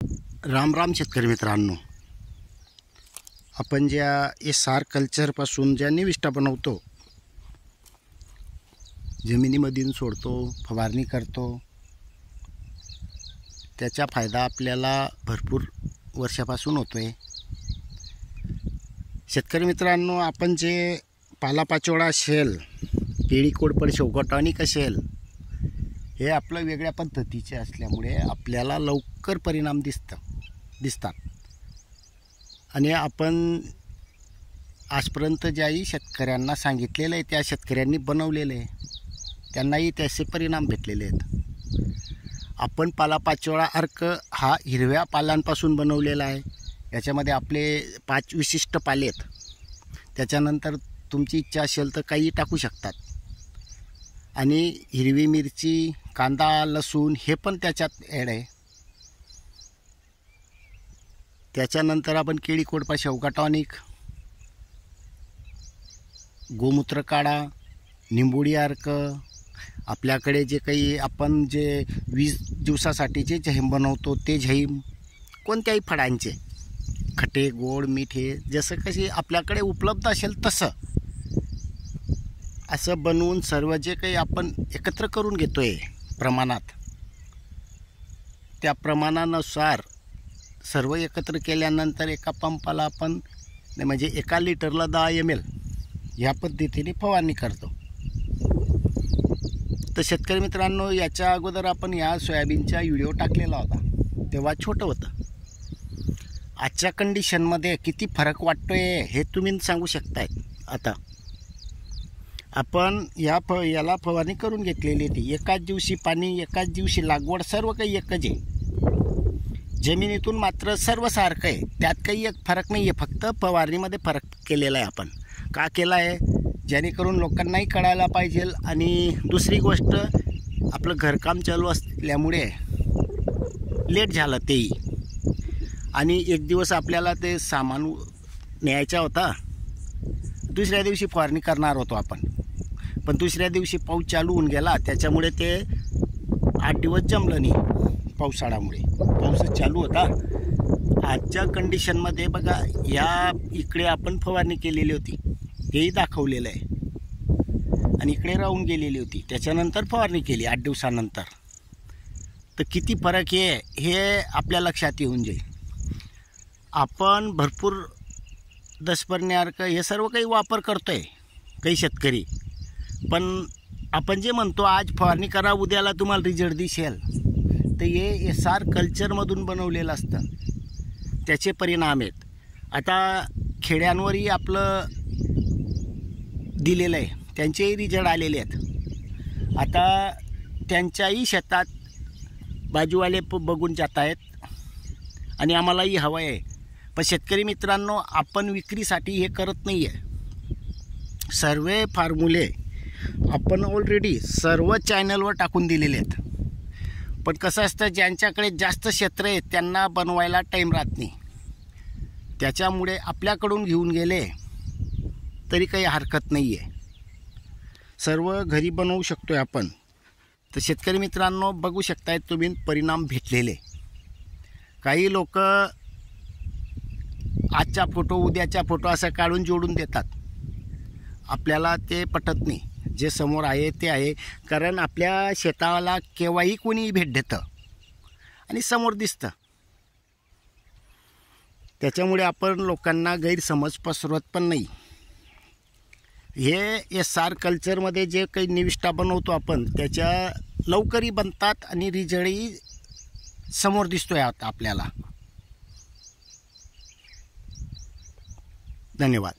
राम राम शेतकरी मित्रांनो, आपण ज्या एसआर कल्चरपासून ज्या निविष्ठा बनवतो, जमिनीमधून सोडतो, फवारणी करतो, त्याचा फायदा आपल्याला भरपूर वर्षापासून होतोय। शेतकरी मित्रांनो, आपण जे पालापाचोळा शेल, केळी कोडपड शेवगोटॉनिक शेल हे आपलं वेगळ्या पद्धतीचे असल्यामुळे आपल्याला लवकर परिणाम दिसतात आणि आपण आजपर्यंत ज्याही शेतकऱ्यांना सांगितलेलं आहे त्या शेतकऱ्यांनी बनवलेले त्यांनाही त्याचे परिणाम भेटलेले आहेत। आपण पालापाचोळा अर्क हा हिरव्या पालांपासून बनवलेला आहे। याच्यामध्ये आपले 5 विशिष्ट पाले आहेत। त्याच्यानंतर तुमची इच्छा असेल तर काही टाकू शकतात आणि हिरवी मिरची, कांदा, लसूण हे पण त्याच्यात ॲड आहे। त्याच्यानंतर आपण केळी कोडपा शेवगोटॉनिक, गोमूत्र काढा, निंबोळी अर्क, आपल्याकडे जे काही आपण जे 20 दिवसासाठीचे झैम बनवतो ते झैम कोणत्याही फळांचे खटे, गोड, मिठे जसं कशी आपल्याकडे उपलब्ध असेल तसं असं बनवून सर्व जे काही आपण एकत्र करून घेतोय प्रमाणात, त्या प्रमाणानुसार सर्व एकत्र केल्यानंतर एका पंपाला आपण म्हणजे 1 लिटरला 10 ml ह्या पद्धतीने फवारणी करतो। तर शेतकरी मित्रांनो, याच्या अगोदर आपण या सोयाबीनचा व्हिडिओ टाकलेला होता, तेव्हा छोटं होतं। आजच्या कंडिशनमध्ये किती फरक वाटतोय हे तुम्ही सांगू शकताय। आता आपण याला फवारणी करून घेतलेली होती, एकाच दिवशी पाणी, एकाच दिवशी लागवड, सर्व काही एकच आहे। जमिनीतून मात्र सर्व सारखं आहे, त्यात काही एक फरक नाही आहे, फक्त फवारणीमध्ये फरक केलेला आहे। आपण का केला आहे जेणेकरून लोकांनाही कळायला पाहिजे। आणि दुसरी गोष्ट, आपलं घरकाम चालू असल्यामुळे लेट झालं तेही, आणि एक दिवस आपल्याला ते सामान न्यायचा होता, दुसऱ्या दिवशी फवारणी करणार होतो आपण, पण दुसऱ्या दिवशी पाऊस चालू होऊन गेला, त्याच्यामुळे ते 8 दिवस जमलं नाही पावसाळ्यामुळे। पाऊसच चालू होता। आजच्या कंडिशनमध्ये बघा, या इकडे आपण फवारणी केलेली होती तेही दाखवलेलं आहे, आणि इकडे राहून गेलेली होती, त्याच्यानंतर फवारणी केली 8 दिवसानंतर। तर किती फरक आहे हे आपल्या लक्षात येऊन जाईल। आपण भरपूर दशपर्णी अर्क हे सर्व काही वापर करतोय काही शेतकरी, पण आपण जे म्हणतो आज फवारणी करा उद्याला तुम्हाला रिझल्ट दिसेल, तर हे एसआर कल्चरमधून बनवलेलं असतं, त्याचे परिणाम आहेत। आता खेड्यांवरही आपलं दिलेलं आहे, त्यांचेही रिझल्ट आलेले आहेत। आता त्यांच्याही शेतात बाजूवाले बघून जात आहेत आणि आम्हालाही हवं आहे, पण शेतकरी मित्रांनो, आपण विक्रीसाठी हे करत नाही आहे। सर्व फॉर्म्युले आपण ऑलरेडी सर्व चॅनलवर टाकून दिलेले आहेत, पण कसं असतं, ज्यांच्याकडे जास्त क्षेत्र आहे त्यांना बनवायला टाईम राहत नाही, त्याच्यामुळे आपल्याकडून घेऊन गेले तरी काही हरकत नाही आहे, सर्व घरी बनवू शकतोय आपण। तर शेतकरी मित्रांनो, बघू शकताय तुम्ही परिणाम भेटलेले। काही लोक आजचा फोटो उद्याचा फोटो असं काढून जोडून देतात, आपल्याला ते पटत नाही। जे समोर आहे ते आहे, कारण आपल्या शेताला केव्हाही कोणी भेट देतं आणि समोर दिसतं, त्याच्यामुळे आपण लोकांना गैरसमज पसरवत पण नाही। हे एसआर कल्चरमध्ये जे काही निविष्ठा बनवतो आपण, त्याच्या लवकरही बनतात आणि रिझल्टही समोर दिसतोय आता आपल्याला। धन्यवाद।